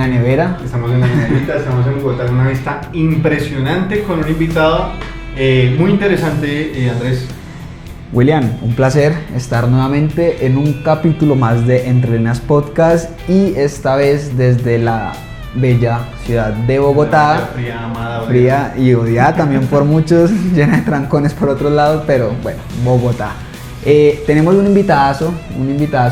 la nevera. Estamos en la neverita, estamos en Bogotá en una vista impresionante con un invitado muy interesante, Andrés. William, un placer estar nuevamente en un capítulo más de Entre Líneas Podcast y esta vez desde la bella ciudad de Bogotá. Fría, amada, fría y odiada también por muchos, llena de trancones por otros lados, pero bueno, Bogotá. Tenemos un invitadazo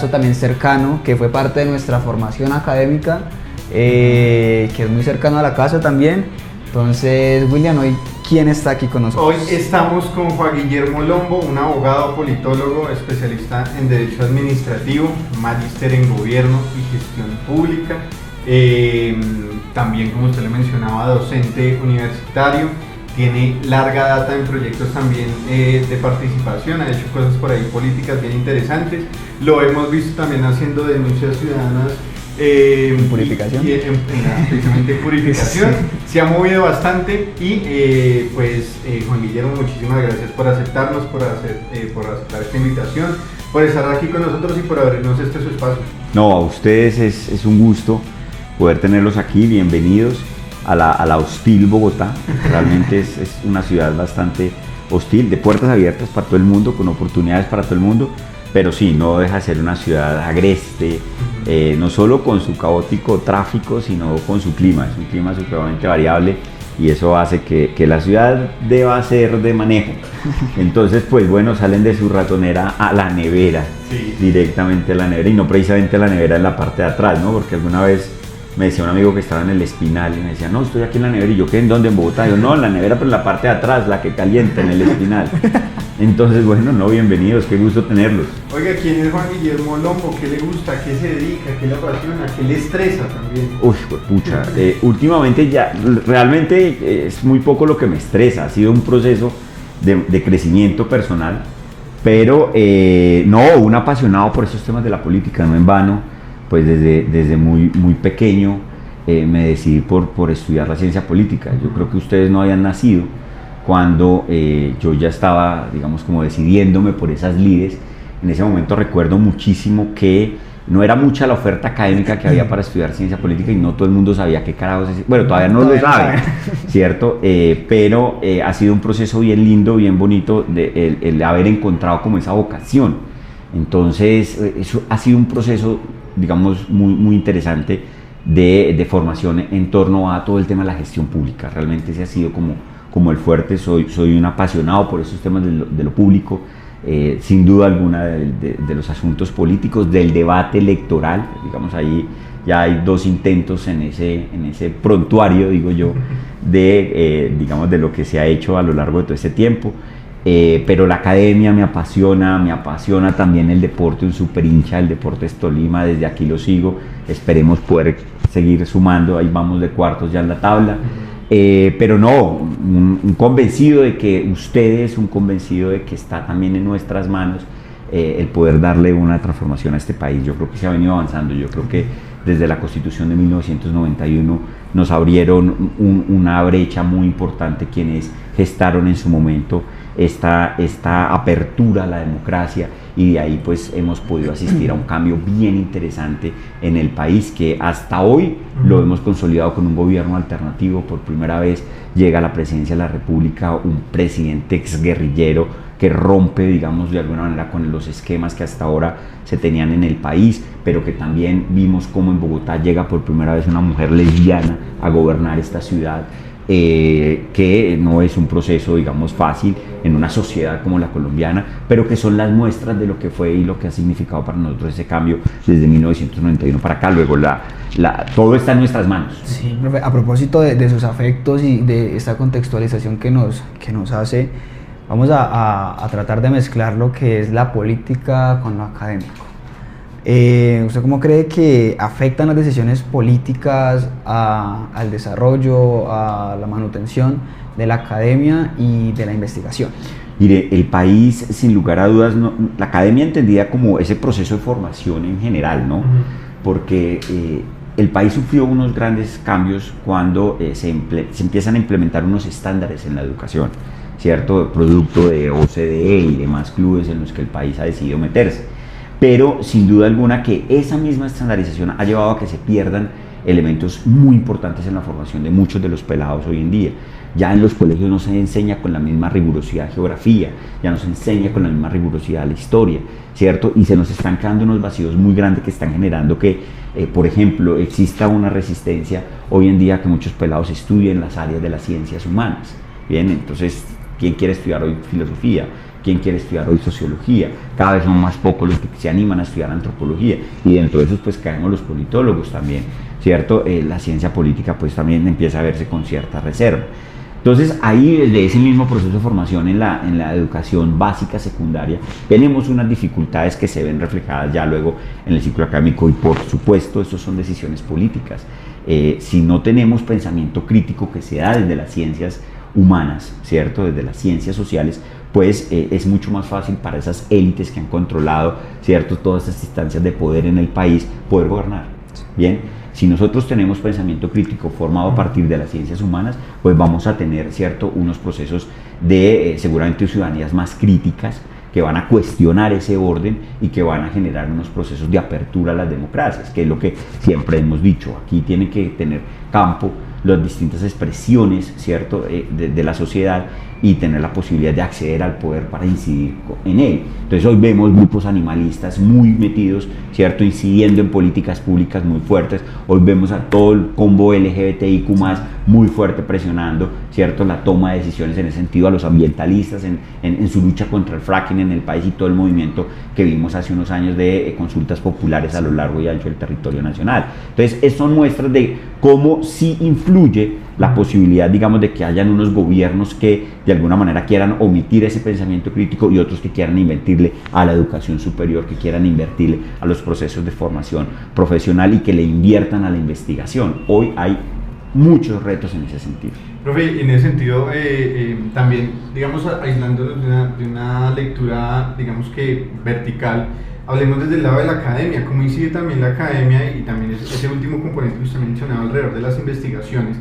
también cercano que fue parte de nuestra formación académica, que es muy cercano a la casa también. Entonces, William, hoy, ¿quién está aquí con nosotros? Hoy estamos con Juan Guillermo Lombo, un abogado politólogo, especialista en Derecho Administrativo, magíster en Gobierno y Gestión Pública. También, como usted le mencionaba, docente universitario. Tiene larga data en proyectos también de participación, ha hecho cosas por ahí políticas bien interesantes. Lo hemos visto también haciendo denuncias ciudadanas. Purificación. Precisamente purificación. Sí. Se ha movido bastante y Juan Guillermo, muchísimas gracias por aceptarnos, por aceptar esta invitación, por estar aquí con nosotros y por abrirnos su espacio. No, a ustedes es un gusto poder tenerlos aquí, bienvenidos a la hostil Bogotá. Realmente es una ciudad bastante hostil, de puertas abiertas para todo el mundo, con oportunidades para todo el mundo, pero sí, no deja de ser una ciudad agreste, no solo con su caótico tráfico, sino con su clima. Es un clima supremamente variable y eso hace que la ciudad deba ser de manejo. Entonces, pues bueno, salen de su ratonera a la nevera, sí, directamente a la nevera, y no precisamente a la nevera en la parte de atrás, ¿no? Porque alguna vez me decía un amigo que estaba en el Espinal y me decía, no, estoy aquí en la nevera. Y yo, ¿qué? ¿En dónde? ¿En Bogotá? Y yo, no, en la nevera, pero en la parte de atrás, la que calienta, en el Espinal. Entonces, bueno, no, bienvenidos, qué gusto tenerlos. Oiga, ¿quién es Juan Guillermo Lombo? ¿Qué le gusta? ¿A qué se dedica? ¿Qué le apasiona? ¿Qué le estresa también? Uy, pucha, últimamente ya, realmente es muy poco lo que me estresa. Ha sido un proceso de crecimiento personal, pero no, un apasionado por esos temas de la política, no en vano. Pues desde muy pequeño me decidí por estudiar la ciencia política. Yo creo que ustedes no habían nacido cuando yo ya estaba, digamos, como decidiéndome por esas lides. En ese momento recuerdo muchísimo que no era mucha la oferta académica que había para estudiar ciencia política y no todo el mundo sabía qué carajos es. Bueno, todavía no lo sabe, ¿cierto? Pero ha sido un proceso bien lindo, bien bonito el haber encontrado como esa vocación. Entonces, eso ha sido un proceso, digamos, muy interesante de formación en torno a todo el tema de la gestión pública. Realmente ese ha sido como el fuerte. Soy un apasionado por esos temas de lo público, sin duda alguna de los asuntos políticos, del debate electoral. Digamos, ahí ya hay dos intentos en ese prontuario, digo yo, digamos, de lo que se ha hecho a lo largo de todo este tiempo. Pero la academia me apasiona también el deporte, un super hincha del Deportes Tolima, desde aquí lo sigo, esperemos poder seguir sumando, ahí vamos de cuartos ya en la tabla, pero no, un convencido de que ustedes, un convencido de que está también en nuestras manos el poder darle una transformación a este país. Yo creo que se ha venido avanzando, yo creo que desde la Constitución de 1991 nos abrieron una brecha muy importante quienes gestaron en su momento esta apertura a la democracia, y de ahí pues hemos podido asistir a un cambio bien interesante en el país, que hasta hoy lo hemos consolidado con un gobierno alternativo. Por primera vez llega a la presidencia de la República un presidente exguerrillero que rompe, digamos, de alguna manera con los esquemas que hasta ahora se tenían en el país, pero que también vimos como en Bogotá llega por primera vez una mujer lesbiana a gobernar esta ciudad. Que no es un proceso, digamos, fácil en una sociedad como la colombiana, pero que son las muestras de lo que fue y lo que ha significado para nosotros ese cambio desde 1991 para acá. Luego todo está en nuestras manos. Sí, profe, a propósito de sus afectos y de esta contextualización que nos hace, vamos a tratar de mezclar lo que es la política con lo académico. ¿Usted cómo cree que afectan las decisiones políticas al desarrollo, a la manutención de la academia y de la investigación? Mire, el país, sin lugar a dudas, la academia entendida como ese proceso de formación en general, ¿no? Porque el país sufrió unos grandes cambios cuando se empiezan a implementar unos estándares en la educación, ¿cierto? Producto de OCDE y demás clubes en los que el país ha decidido meterse. Pero sin duda alguna que esa misma estandarización ha llevado a que se pierdan elementos muy importantes en la formación de muchos de los pelados hoy en día. Ya en los colegios no se enseña con la misma rigurosidad geografía, ya no se enseña con la misma rigurosidad la historia, ¿cierto? Y se nos están quedando unos vacíos muy grandes que están generando que, por ejemplo, exista una resistencia hoy en día que muchos pelados estudien las áreas de las ciencias humanas. Bien, entonces, ¿quién quiere estudiar hoy filosofía? ¿Quién quiere estudiar hoy sociología? Cada vez son más pocos los que se animan a estudiar antropología, y dentro de esos pues caemos los politólogos también, ¿cierto? La ciencia política pues también empieza a verse con cierta reserva. Entonces ahí, desde ese mismo proceso de formación en la educación básica secundaria, tenemos unas dificultades que se ven reflejadas ya luego en el ciclo académico, y por supuesto estas son decisiones políticas. Si no tenemos pensamiento crítico que se da desde las ciencias humanas, ¿cierto? Desde las ciencias sociales, pues es mucho más fácil para esas élites que han controlado, ¿cierto?, todas estas instancias de poder en el país, poder gobernar. Bien, si nosotros tenemos pensamiento crítico formado a partir de las ciencias humanas, pues vamos a tener, ¿cierto?, unos procesos de seguramente ciudadanías más críticas, que van a cuestionar ese orden y que van a generar unos procesos de apertura a las democracias, que es lo que siempre hemos dicho. Aquí tiene que tener campo las distintas expresiones, ¿cierto?, de la sociedad, y tener la posibilidad de acceder al poder para incidir en él. Entonces hoy vemos grupos animalistas muy metidos, ¿cierto?, incidiendo en políticas públicas muy fuertes. Hoy vemos a todo el combo LGBTIQ+, muy fuerte presionando, ¿cierto?, la toma de decisiones en ese sentido, a los ambientalistas en su lucha contra el fracking en el país, y todo el movimiento que vimos hace unos años de consultas populares a lo largo y ancho del territorio nacional. Entonces, son muestras de cómo sí influye la posibilidad, digamos, de que hayan unos gobiernos que de alguna manera quieran omitir ese pensamiento crítico, y otros que quieran invertirle a la educación superior, que quieran invertirle a los procesos de formación profesional y que le inviertan a la investigación. Hoy hay muchos retos en ese sentido. Profe, en ese sentido, también, digamos, aislándonos de una lectura, digamos que vertical, hablemos desde el lado de la academia. ¿Cómo incide también la academia y también ese último componente que usted mencionaba alrededor de las investigaciones?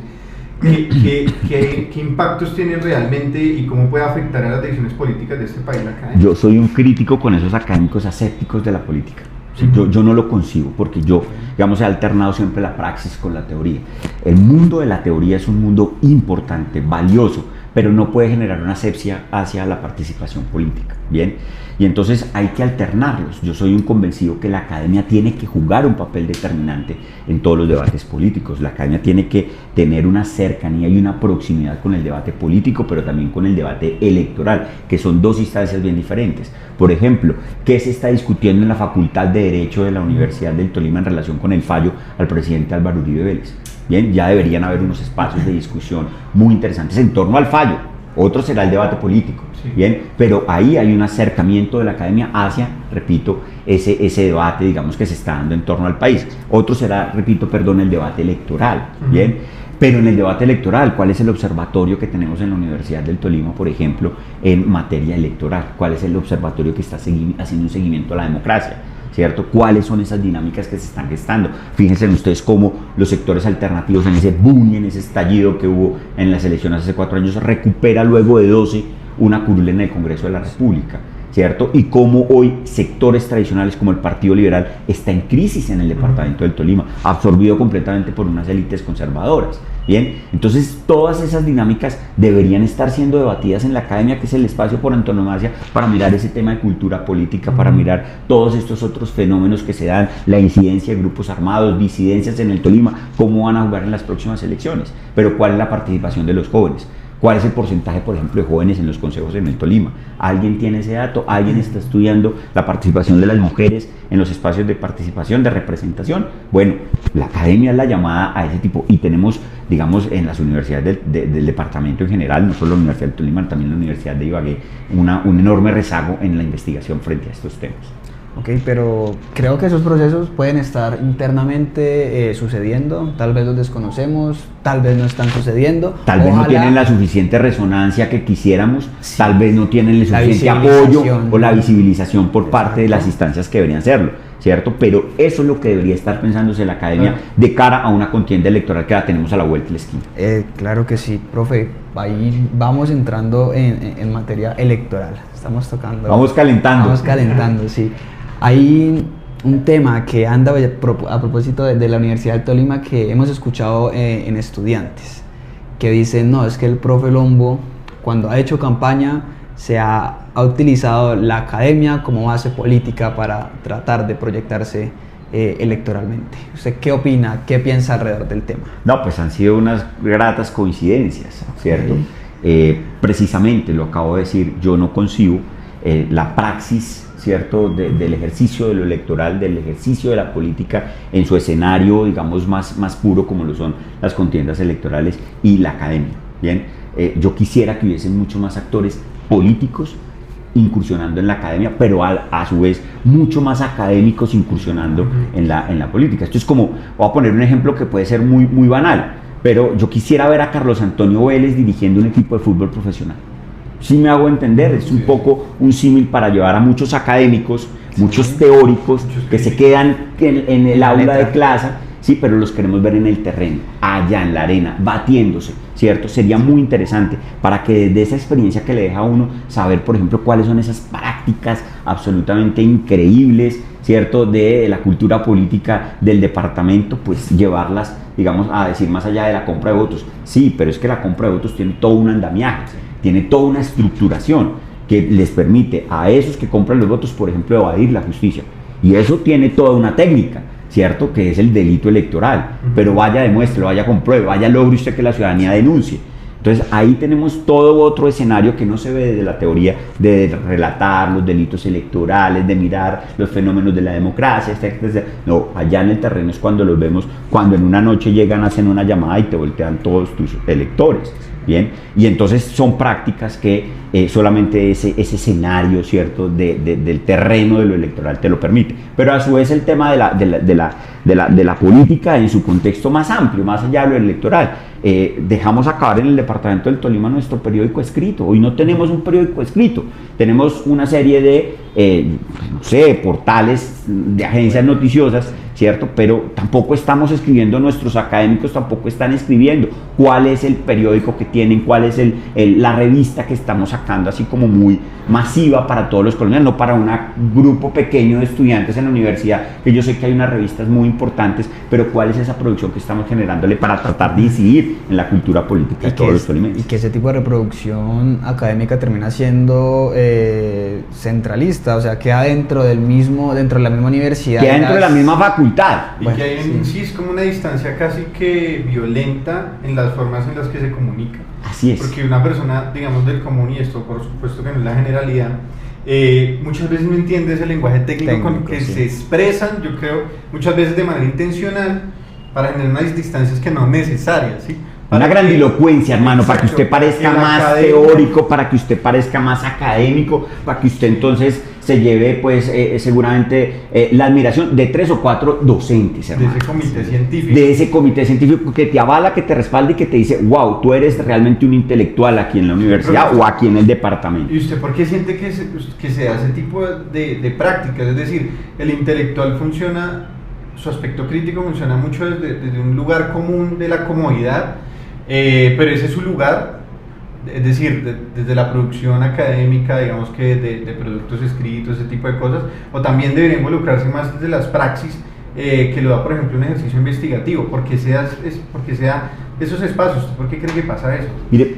¿Qué impactos tienen realmente y cómo puede afectar a las decisiones políticas de este país la academia? Yo soy un crítico con esos académicos asépticos de la política. Sí, yo no lo concibo, porque yo, digamos, he alternado siempre la praxis con la teoría. El mundo de la teoría es un mundo importante, valioso, pero no puede generar una asepsia hacia la participación política, ¿bien? Y entonces hay que alternarlos. Yo soy un convencido que la academia tiene que jugar un papel determinante en todos los debates políticos. La academia tiene que tener una cercanía y una proximidad con el debate político, pero también con el debate electoral, que son dos instancias bien diferentes. Por ejemplo, ¿qué se está discutiendo en la Facultad de Derecho de la Universidad del Tolima en relación con el fallo al presidente Álvaro Uribe Vélez? Bien, ya deberían haber unos espacios de discusión muy interesantes en torno al fallo. Otro será el debate político, sí. Bien, pero ahí hay un acercamiento de la academia hacia, repito, ese debate, digamos, que se está dando en torno al país. Otro será, repito, el debate electoral, bien. Pero en el debate electoral, ¿cuál es el observatorio que tenemos en la Universidad del Tolima, por ejemplo, en materia electoral? ¿Cuál es el observatorio que está haciendo un seguimiento a la democracia? ¿Cierto? ¿Cuáles son esas dinámicas que se están gestando? Fíjense ustedes cómo los sectores alternativos, en ese boom y en ese estallido que hubo en las elecciones hace 4 años, recupera luego de 12 una curul en el Congreso de la República, ¿cierto? Y cómo hoy sectores tradicionales como el Partido Liberal está en crisis en el departamento del Tolima, absorbido completamente por unas élites conservadoras. Bien, entonces todas esas dinámicas deberían estar siendo debatidas en la academia, que es el espacio por antonomasia para mirar ese tema de cultura política, para mirar todos estos otros fenómenos que se dan, la incidencia de grupos armados, disidencias en el Tolima, cómo van a jugar en las próximas elecciones, pero cuál es la participación de los jóvenes. ¿Cuál es el porcentaje, por ejemplo, de jóvenes en los consejos en el Tolima? ¿Alguien tiene ese dato? ¿Alguien está estudiando la participación de las mujeres en los espacios de participación, de representación? Bueno, la academia es la llamada a ese tipo, y tenemos, digamos, en las universidades del departamento en general, no solo la Universidad del Tolima, también la Universidad de Ibagué, un enorme rezago en la investigación frente a estos temas. Ok, pero creo que esos procesos pueden estar internamente sucediendo, tal vez los desconocemos, tal vez no están sucediendo. Tal vez no tienen la suficiente resonancia que quisiéramos, sí. Tal vez no tienen el suficiente apoyo o la visibilización por parte de las instancias que deberían serlo, ¿cierto? Pero eso es lo que debería estar pensándose la academia de cara a una contienda electoral que la tenemos a la vuelta de la esquina. Claro que sí, profe, ahí vamos entrando en materia electoral, estamos tocando. Vamos calentando. Vamos calentando, sí. Ahí un tema que anda a propósito de la Universidad del Tolima, que hemos escuchado en estudiantes, que dicen, no, es que el profe Lombo, cuando ha hecho campaña, ha utilizado la academia como base política para tratar de proyectarse electoralmente. ¿Usted qué opina, qué piensa alrededor del tema? No, pues han sido unas gratas coincidencias, ¿cierto? Precisamente, lo acabo de decir, yo no concibo la praxis, ¿cierto?, del ejercicio de lo electoral, del ejercicio de la política en su escenario, digamos, más puro, como lo son las contiendas electorales y la academia, ¿bien? Yo quisiera que hubiesen muchos más actores políticos incursionando en la academia, pero a su vez mucho más académicos incursionando en la política. Esto es como, voy a poner un ejemplo que puede ser muy, muy banal, pero yo quisiera ver a Carlos Antonio Vélez dirigiendo un equipo de fútbol profesional. Sí me hago entender, es un poco un símil para llevar a muchos académicos, muchos teóricos que se quedan en el aula de clase, sí, pero los queremos ver en el terreno, allá en la arena, batiéndose, ¿cierto? Sería muy interesante para que desde esa experiencia que le deja a uno saber, por ejemplo, cuáles son esas prácticas absolutamente increíbles, ¿cierto?, de la cultura política del departamento, pues llevarlas, digamos, a decir más allá de la compra de votos. Sí, pero es que la compra de votos tiene todo un andamiaje, tiene toda una estructuración que les permite a esos que compran los votos, por ejemplo, evadir la justicia. Y eso tiene toda una técnica, ¿cierto?, que es el delito electoral. Pero vaya, demuéstrelo, vaya, compruebe, vaya, logre usted que la ciudadanía denuncie. Entonces ahí tenemos todo otro escenario que no se ve desde la teoría de relatar los delitos electorales, de mirar los fenómenos de la democracia, etc. No, allá en el terreno es cuando los vemos, cuando en una noche llegan, hacen una llamada y te voltean todos tus electores. Bien, y entonces son prácticas que solamente ese escenario, ¿cierto?, del terreno de lo electoral te lo permite. Pero a su vez el tema de la política en su contexto más amplio, más allá de lo electoral. Dejamos acabar en el departamento del Tolima nuestro periódico escrito. Hoy no tenemos un periódico escrito, tenemos una serie de, no sé, portales de agencias noticiosas, ¿cierto? Pero tampoco estamos escribiendo, nuestros académicos tampoco están escribiendo cuál es el periódico que tienen, cuál es la revista que estamos sacando, así como muy masiva para todos los colombianos, no para un grupo pequeño de estudiantes en la universidad, que yo sé que hay unas revistas muy importantes, pero cuál es esa producción que estamos generándole para tratar de incidir en la cultura política de todos los tolimenses. Y que ese tipo de reproducción académica termina siendo centralista, o sea, queda dentro de la misma universidad. Queda dentro de la misma facultad. Y bueno, que hay sí es como una distancia casi que violenta en las formas en las que se comunica. Así es. Porque una persona, digamos, del común, y esto por supuesto que no es la generalidad, muchas veces no entiende ese lenguaje técnico con que se expresan, yo creo, muchas veces de manera intencional, para generar unas distancias que no son necesarias, ¿sí? Una grandilocuencia, hermano, para que usted parezca más teórico, para que usted parezca más académico, para que usted entonces se lleve, pues, seguramente la admiración de 3 o 4 docentes, hermano. De ese comité científico. De ese comité científico que te avala, que te respalda y que te dice, wow, tú eres realmente un intelectual aquí en la universidad o aquí en el departamento. ¿Y usted por qué siente que se hace tipo de prácticas? Es decir, el intelectual funciona, su aspecto crítico funciona mucho desde un lugar común de la comodidad, pero ese es su lugar, es decir, desde la producción académica, digamos que de productos escritos, ese tipo de cosas, o también debería involucrarse más desde las praxis que lo da, por ejemplo, un ejercicio investigativo, porque sea esos espacios. ¿Por qué cree que pasa eso? Mire,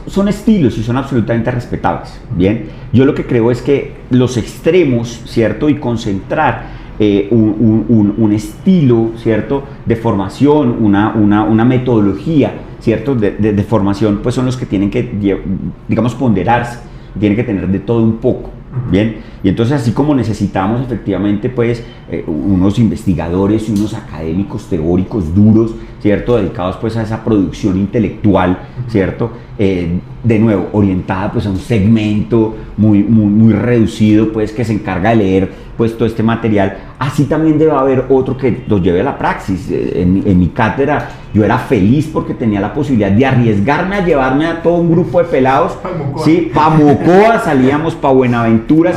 son estilos y son absolutamente respetables, ¿bien? Yo lo que creo es que los extremos, ¿cierto?, y concentrar un estilo, ¿cierto?, de formación, una metodología, ¿cierto?, de formación, pues son los que tienen que, digamos, ponderarse, tienen que tener de todo un poco, ¿bien? Y entonces, así como necesitamos efectivamente, pues, unos investigadores y unos académicos teóricos duros, ¿cierto?, dedicados pues a esa producción intelectual, ¿cierto?, de nuevo, orientada pues a un segmento muy reducido, pues, que se encarga de leer pues todo este material. Así también debe haber otro que los lleve a la praxis. En mi cátedra yo era feliz porque tenía la posibilidad de arriesgarme a llevarme a todo un grupo de pelados, ¿sí? Pa' Mocoa, salíamos pa' Buenaventura,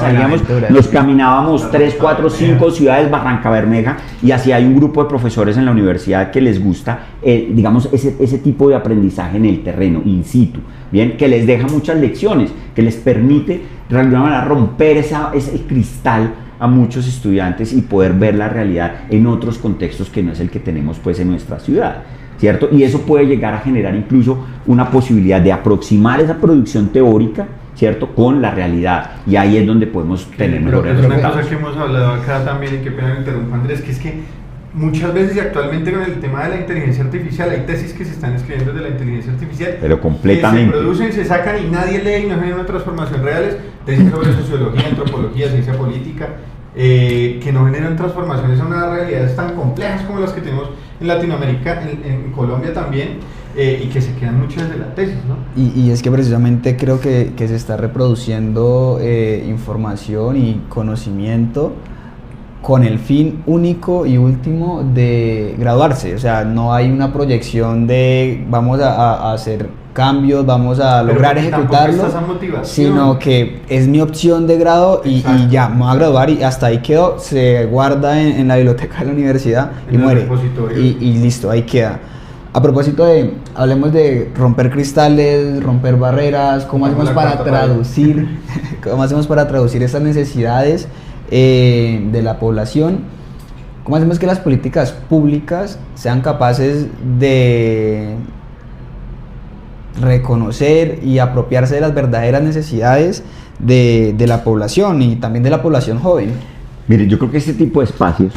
nos caminábamos 3, 4, 5 ciudades, Barranca Bermeja, y así hay un grupo de profesores en la universidad que les gusta genera, digamos, ese tipo de aprendizaje en el terreno, in situ, ¿bien? Que les deja muchas lecciones, que les permite de alguna manera romper ese cristal a muchos estudiantes y poder ver la realidad en otros contextos que no es el que tenemos pues en nuestra ciudad, ¿cierto? Y eso puede llegar a generar incluso una posibilidad de aproximar esa producción teórica, ¿cierto?, con la realidad, y ahí es donde podemos tener mejores resultados. Una cosa que hemos hablado acá también, y que pena me interrumpa Andrés, que es que muchas veces y actualmente con el tema de la inteligencia artificial hay tesis que se están escribiendo de la inteligencia artificial, pero completamente, que se producen, se sacan y nadie lee y no generan una transformación reales, tesis sobre sociología, antropología, ciencia política, que no generan transformaciones a unas realidades tan complejas como las que tenemos en Latinoamérica, en Colombia también, y que se quedan muchas de la tesis, ¿no? Y es que precisamente creo que se está reproduciendo información y conocimiento con el fin único y último de graduarse. O sea, no hay una proyección de vamos a hacer cambios, vamos a lograr ejecutarlo, sino que es mi opción de grado y ya, me voy a graduar y hasta ahí quedó, se guarda en la biblioteca de la universidad y muere. Y listo, ahí queda. A propósito de, hablemos de romper cristales, romper barreras, ¿cómo hacemos para traducir, cómo hacemos para traducir esas necesidades de la población? ¿Cómo hacemos que las políticas públicas sean capaces de reconocer y apropiarse de las verdaderas necesidades de la población y también de la población joven? Mire, yo creo que este tipo de espacios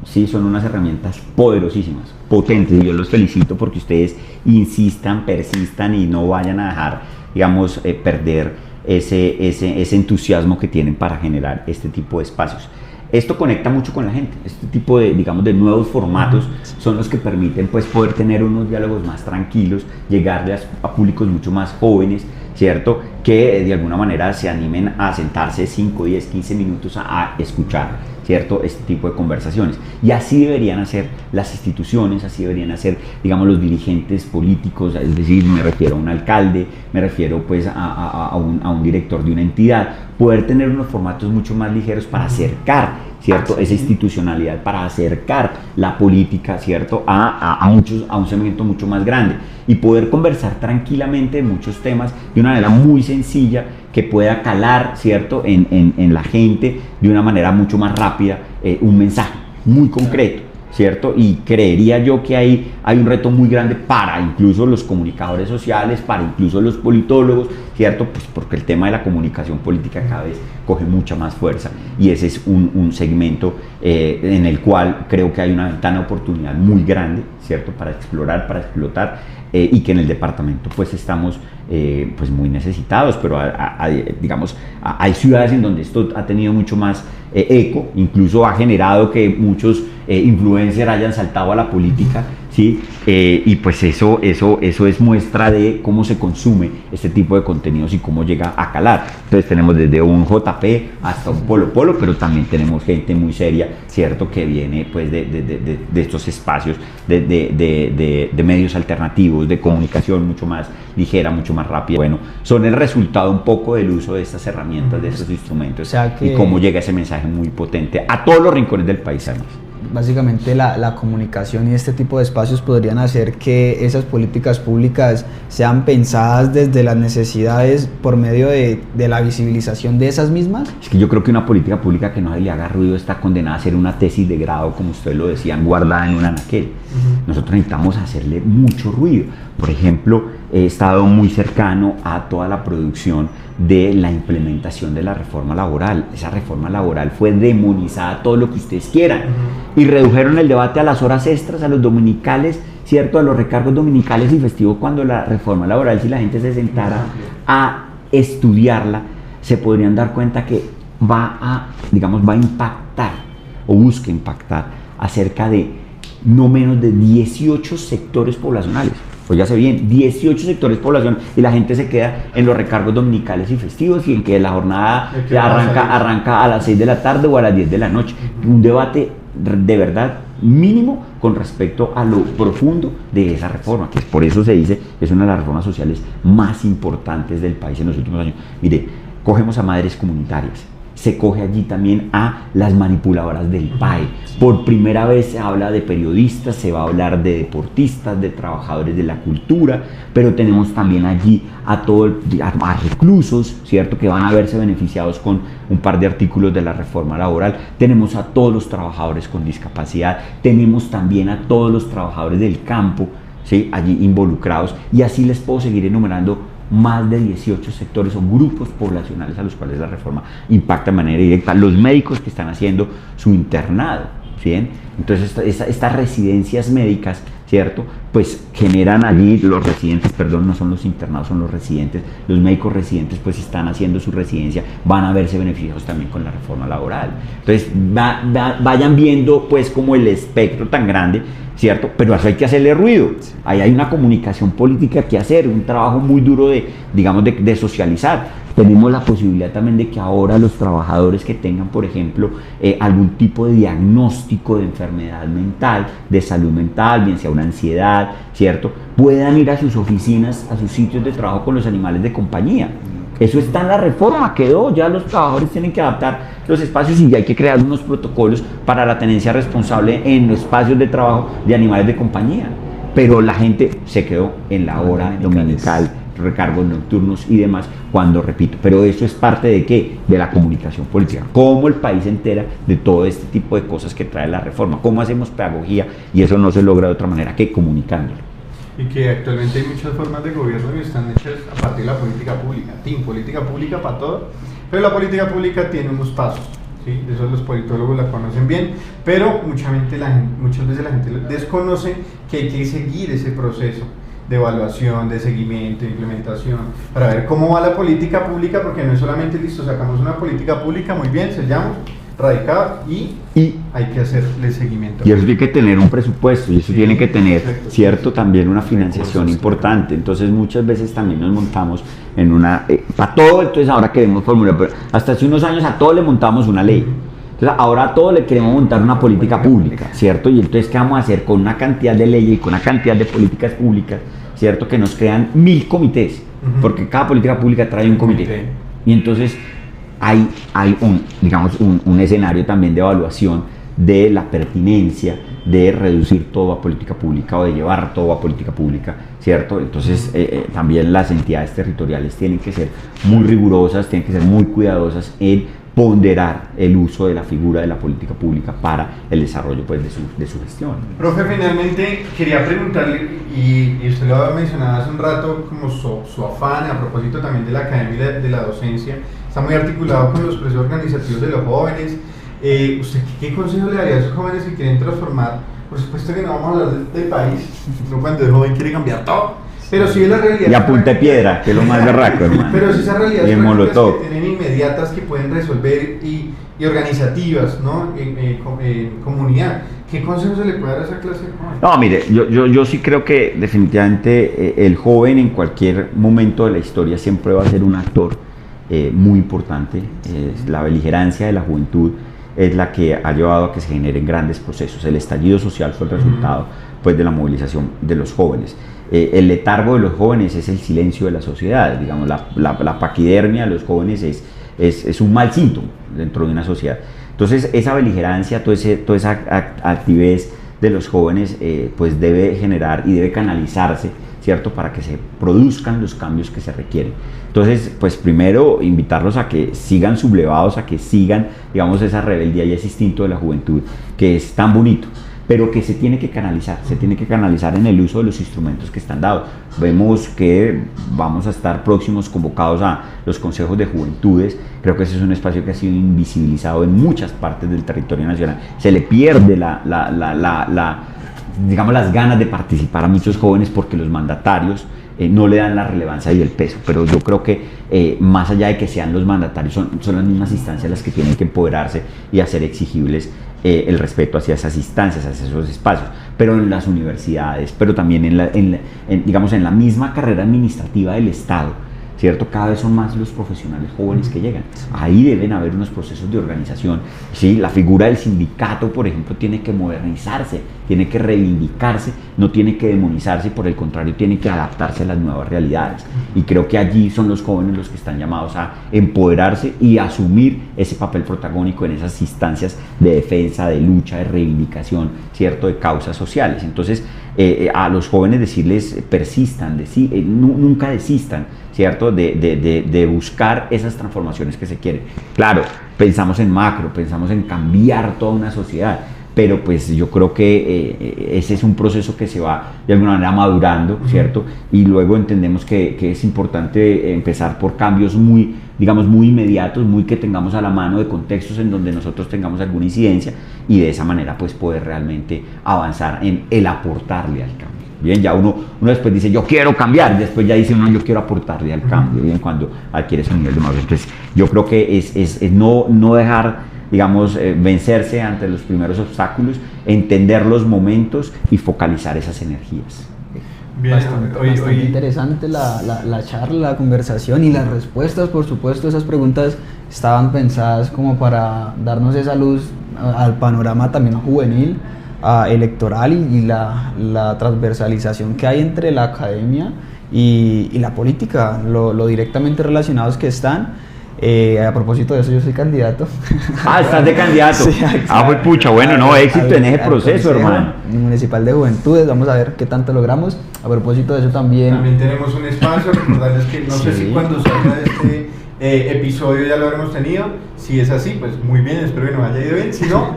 sí son unas herramientas poderosísimas, potentes, y yo los felicito porque ustedes insistan, persistan y no vayan a dejar, digamos, perder ese entusiasmo que tienen para generar este tipo de espacios. Esto conecta mucho con la gente, este tipo de, digamos, de nuevos formatos son los que permiten pues poder tener unos diálogos más tranquilos, llegarle a públicos mucho más jóvenes, ¿cierto? Que de alguna manera se animen a sentarse 5, 10, 15 minutos a escuchar, ¿cierto?, este tipo de conversaciones. Y así deberían hacer las instituciones, así deberían hacer, digamos, los dirigentes políticos, es decir, me refiero a un alcalde, me refiero pues a un director de una entidad, poder tener unos formatos mucho más ligeros para acercar, ¿cierto?, esa institucionalidad, para acercar la política, ¿cierto?, a un segmento mucho más grande y poder conversar tranquilamente en muchos temas de una manera muy sencilla que pueda calar, ¿cierto?, en la gente de una manera mucho más rápida, un mensaje muy concreto, ¿cierto? Y creería yo que ahí hay un reto muy grande para incluso los comunicadores sociales, para incluso los politólogos, ¿cierto? Pues porque el tema de la comunicación política cada vez coge mucha más fuerza y ese es un segmento en el cual creo que hay una ventana de oportunidad muy grande, ¿cierto? Para explorar, para explotar, y que en el departamento pues estamos pues muy necesitados, pero digamos, hay ciudades en donde esto ha tenido mucho más eco, incluso ha generado que muchos influencers hayan saltado a la política, ¿sí? Y pues eso es muestra de cómo se consume este tipo de contenidos y cómo llega a calar. Entonces tenemos desde un JP hasta un Polo Polo, pero también tenemos gente muy seria, ¿cierto?, que viene pues de estos espacios de medios alternativos, de comunicación mucho más ligera, mucho más rápida. Bueno, son el resultado un poco del uso de estas herramientas, de estos instrumentos, o sea y cómo llega ese mensaje muy potente a todos los rincones del país además. Básicamente la comunicación y este tipo de espacios podrían hacer que esas políticas públicas sean pensadas desde las necesidades por medio de la visibilización de esas mismas. Es que yo creo que una política pública que no se le haga ruido está condenada a ser una tesis de grado, como ustedes lo decían, guardada en un anaquel. Nosotros necesitamos hacerle mucho ruido. Por ejemplo, he estado muy cercano a toda la producción de la implementación de la reforma laboral. Esa reforma laboral fue demonizada, todo lo que ustedes quieran, y redujeron el debate a las horas extras, a los dominicales, ¿cierto?, a los recargos dominicales y festivos, cuando la reforma laboral, si la gente se sentara a estudiarla, se podrían dar cuenta que va a impactar o busca impactar acerca de no menos de 18 sectores poblacionales. Óigase bien, 18 sectores poblacionales, y la gente se queda en los recargos dominicales y festivos y en que la jornada arranca a las 6 de la tarde o a las 10 de la noche. Un debate de verdad mínimo con respecto a lo profundo de esa reforma, que por eso se dice que es una de las reformas sociales más importantes del país en los últimos años. Mire, cogemos a madres comunitarias, se coge allí también a las manipuladoras del PAE. Por primera vez se habla de periodistas, se va a hablar de deportistas, de trabajadores de la cultura, pero tenemos también allí a reclusos, ¿cierto?, que van a verse beneficiados con un par de artículos de la reforma laboral. Tenemos a todos los trabajadores con discapacidad, tenemos también a todos los trabajadores del campo, ¿sí?, allí involucrados, y así les puedo seguir enumerando más de 18 sectores o grupos poblacionales a los cuales la reforma impacta de manera directa. Los médicos que están haciendo su internado, ¿sí? Entonces estas residencias médicas, ¿cierto?, pues generan allí los residentes, perdón, no son los internados, son los residentes, los médicos residentes pues están haciendo su residencia, van a verse beneficiados también con la reforma laboral. Entonces vayan viendo pues como el espectro tan grande, ¿cierto? Pero eso hay que hacerle ruido. Ahí hay una comunicación política que hacer, un trabajo muy duro de socializar. Tenemos la posibilidad también de que ahora los trabajadores que tengan, por ejemplo, algún tipo de diagnóstico de enfermedad mental, de salud mental, bien sea una ansiedad, ¿cierto?, puedan ir a sus oficinas, a sus sitios de trabajo con los animales de compañía. Eso está en la reforma, quedó, ya los trabajadores tienen que adaptar los espacios y ya hay que crear unos protocolos para la tenencia responsable en los espacios de trabajo de animales de compañía. Pero la gente se quedó en la hora dominical, recargos nocturnos y demás, cuando, repito, pero eso es parte de ¿qué? De la comunicación política, cómo el país se entera de todo este tipo de cosas que trae la reforma, cómo hacemos pedagogía, y eso no se logra de otra manera que comunicándolo. Y que actualmente hay muchas formas de gobierno que están hechas a partir de la política pública. Política pública para todo, pero la política pública tiene unos pasos, ¿sí? Eso los politólogos la conocen bien, pero muchas veces la gente desconoce que hay que seguir ese proceso de evaluación, de seguimiento, de implementación, para ver cómo va la política pública, porque no es solamente listo, sacamos una política pública, muy bien, sellamos, radicada y hay que hacerle seguimiento. Y eso tiene que tener un presupuesto, y eso tiene que tener, ¿cierto?, también una financiación importante. Entonces muchas veces también nos montamos en una, para todo, entonces ahora queremos formular, pero hasta hace unos años a todo le montamos una ley. Entonces ahora a todo le queremos montar una política pública, ¿cierto? Y entonces ¿qué vamos a hacer con una cantidad de leyes y con una cantidad de políticas públicas, ¿cierto?, que nos crean 1000 comités, porque cada política pública trae un comité. Y entonces hay un escenario también de evaluación de la pertinencia de reducir todo a política pública o de llevar todo a política pública, ¿cierto? Entonces también las entidades territoriales tienen que ser muy rigurosas, tienen que ser muy cuidadosas en ponderar el uso de la figura de la política pública para el desarrollo pues, de su gestión. Profe, finalmente quería preguntarle, y usted lo mencionaba hace un rato, como su afán, a propósito también de la academia de la docencia, está muy articulado con los procesos organizativos de los jóvenes. ¿Usted qué consejo le daría a esos jóvenes que quieren transformar? Por supuesto que no vamos a hablar del país, no cuando el joven quiere cambiar todo, pero sí es la realidad. Y a punta de piedra, que es lo más berraco, hermano. Pero sí esas realidades prácticas que tienen inmediatas que pueden resolver y organizativas, ¿no? En comunidad. ¿Qué consejo se le puede dar a esa clase de jóvenes? No, mire, yo sí creo que definitivamente el joven en cualquier momento de la historia siempre va a ser un actor muy importante. La beligerancia de la juventud es la que ha llevado a que se generen grandes procesos. El estallido social fue el resultado pues, de la movilización de los jóvenes. El letargo de los jóvenes es el silencio de la sociedad, digamos, la paquidermia de los jóvenes es un mal síntoma dentro de una sociedad. Entonces esa beligerancia, toda esa actividad de los jóvenes pues debe generar y debe canalizarse, ¿cierto?, para que se produzcan los cambios que se requieren. Entonces, pues primero invitarlos a que sigan sublevados, a que sigan, digamos, esa rebeldía y ese instinto de la juventud que es tan bonito, pero que se tiene que canalizar en el uso de los instrumentos que están dados. Vemos que vamos a estar próximos convocados a los consejos de juventudes. Creo que ese es un espacio que ha sido invisibilizado en muchas partes del territorio nacional. Se le pierde digamos, las ganas de participar a muchos jóvenes porque los mandatarios no le dan la relevancia y el peso, pero yo creo que más allá de que sean los mandatarios, son las mismas instancias las que tienen que empoderarse y hacer exigibles el respeto hacia esas instancias, hacia esos espacios, pero en las universidades, pero también digamos, en la misma carrera administrativa del Estado, ¿cierto? Cada vez son más los profesionales jóvenes que llegan. Ahí deben haber unos procesos de organización. ¿Sí? La figura del sindicato, por ejemplo, tiene que modernizarse, tiene que reivindicarse, no tiene que demonizarse, por el contrario, tiene que adaptarse a las nuevas realidades. Y creo que allí son los jóvenes los que están llamados a empoderarse y asumir ese papel protagónico en esas instancias de defensa, de lucha, de reivindicación, ¿cierto? De causas sociales. Entonces, a los jóvenes decirles persistan, nunca desistan, ¿cierto? De buscar esas transformaciones que se quieren. Claro, pensamos en macro, pensamos en cambiar toda una sociedad, pero pues yo creo que ese es un proceso que se va de alguna manera madurando, ¿cierto? Y luego entendemos que es importante empezar por cambios muy, digamos, muy inmediatos, muy que tengamos a la mano, de contextos en donde nosotros tengamos alguna incidencia, y de esa manera pues poder realmente avanzar en el aportarle al cambio. Bien, ya uno después dice yo quiero cambiar, y después ya dice uno yo quiero aportarle al cambio, bien, cuando adquiere ese nivel de madurez. Entonces yo creo que es no dejar, digamos, vencerse ante los primeros obstáculos, entender los momentos y focalizar esas energías. Bien, bastante interesante la charla, la conversación y las respuestas. Por supuesto, esas preguntas estaban pensadas como para darnos esa luz al panorama también juvenil, electoral, y la transversalización que hay entre la academia y la política, lo directamente relacionados que están. A propósito de eso, yo soy candidato. Estás de candidato. Sí, pues pucha, bueno, no, éxito en ese proceso, hermano. Municipal de Juventudes, vamos a ver qué tanto logramos. A propósito de eso también. También tenemos un espacio, recordarles que no sé si cuando salga este episodio ya lo habremos tenido. Si es así, pues muy bien, espero que nos haya ido bien. Si no,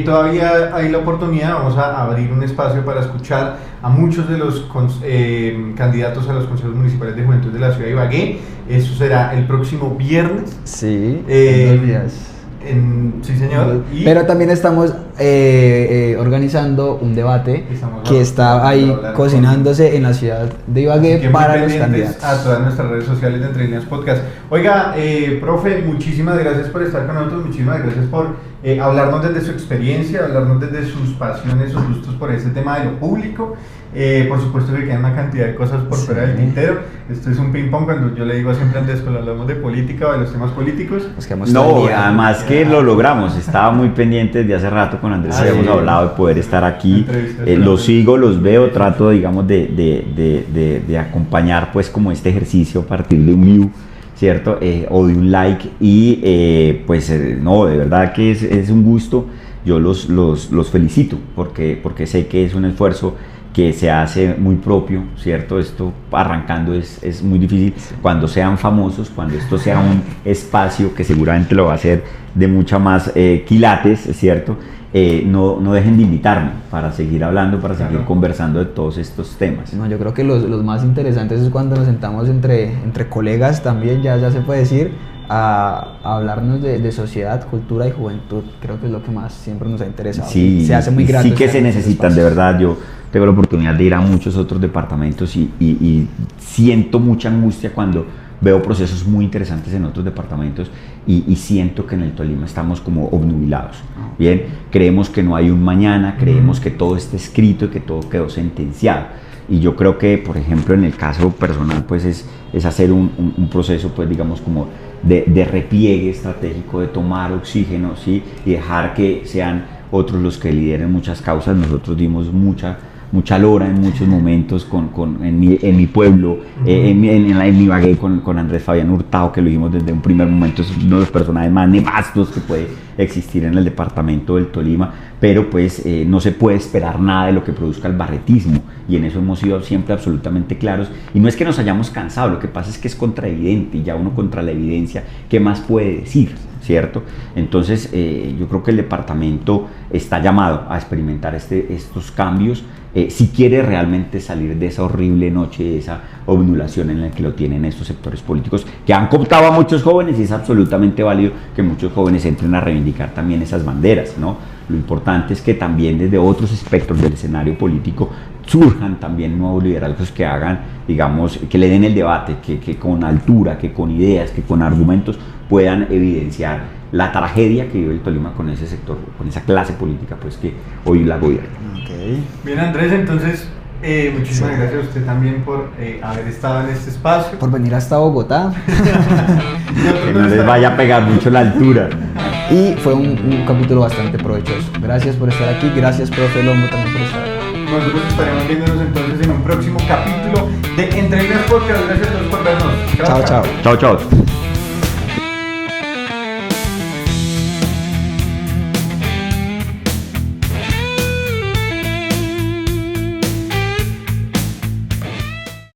todavía hay la oportunidad, vamos a abrir un espacio para escuchar a muchos de los candidatos a los consejos municipales de juventud de la ciudad de Ibagué. Eso será el próximo viernes. Sí, en 2 días. Sí, señor. Pero también estamos organizando un debate que está ahí cocinándose en la ciudad de Ibagué para los candidatos. A todas nuestras redes sociales de Entre Líneas Podcast. Oiga, profe, muchísimas gracias por estar con nosotros, muchísimas gracias por hablarnos desde su experiencia, hablarnos desde sus pasiones, sus gustos por este tema de lo público. Por supuesto que quedan una cantidad de cosas por fuera del tintero. Esto es un ping pong, cuando yo le digo siempre a Andrés, cuando hablamos de política o de los temas políticos. No, además que lo logramos, estaba muy pendiente desde hace rato con Andrés, habíamos hablado de poder estar aquí, los sigo, los veo, trato, digamos, de acompañar pues como este ejercicio a partir de un view, ¿cierto? O de un like, y no, de verdad que es un gusto, yo los felicito, porque sé que es un esfuerzo que se hace muy propio, ¿cierto? Esto arrancando es muy difícil. Cuando sean famosos, cuando esto sea un espacio que seguramente lo va a hacer de mucha más quilates, ¿cierto? No dejen de invitarme para seguir hablando, para seguir conversando de todos estos temas. No, yo creo que los más interesantes es cuando nos sentamos entre colegas también, ya se puede decir, a hablarnos de sociedad, cultura y juventud. Creo que es lo que más siempre nos ha interesado. Sí, se hace muy grato. Sí que se necesitan, de verdad. Yo tengo la oportunidad de ir a muchos otros departamentos y siento mucha angustia cuando veo procesos muy interesantes en otros departamentos y siento que en el Tolima estamos como obnubilados. Bien, creemos que no hay un mañana, creemos que todo está escrito y que todo quedó sentenciado. Y yo creo que, por ejemplo, en el caso personal, pues es hacer un proceso, pues digamos, como de repliegue estratégico, de tomar oxígeno, ¿sí? Y dejar que sean otros los que lideren muchas causas. Nosotros dimos mucha lora en muchos momentos en mi pueblo, en Ibagué con Andrés Fabián Hurtado, que lo vimos desde un primer momento. Es uno de los personajes más nefastos que puede existir en el departamento del Tolima, pero pues no se puede esperar nada de lo que produzca el barretismo, y en eso hemos sido siempre absolutamente claros, y no es que nos hayamos cansado, lo que pasa es que es contraevidente, y ya uno contra la evidencia, ¿qué más puede decir? ¿Cierto? Entonces yo creo que el departamento está llamado a experimentar estos cambios, si quiere realmente salir de esa horrible noche, de esa obnulación en la que lo tienen estos sectores políticos que han cooptado a muchos jóvenes, y es absolutamente válido que muchos jóvenes entren a reivindicar también esas banderas, ¿no? Lo importante es que también desde otros espectros del escenario político surjan también nuevos liderazgos que hagan, digamos, que le den el debate, que con altura, que con ideas, que con argumentos puedan evidenciar la tragedia que vive el Tolima con ese sector, con esa clase política pues que hoy la gobierna. Bien, Andrés, entonces Muchísimas gracias a usted también por haber estado en este espacio. Por venir hasta Bogotá. Que no les vaya a pegar mucho la altura. Y fue un capítulo bastante provechoso. Gracias por estar aquí, gracias profe Lombo también por estar aquí. Nosotros estaremos viéndonos entonces en un próximo capítulo de Entre Líneas Podcast. Gracias a todos por vernos. Chao, chao. Chao, chao.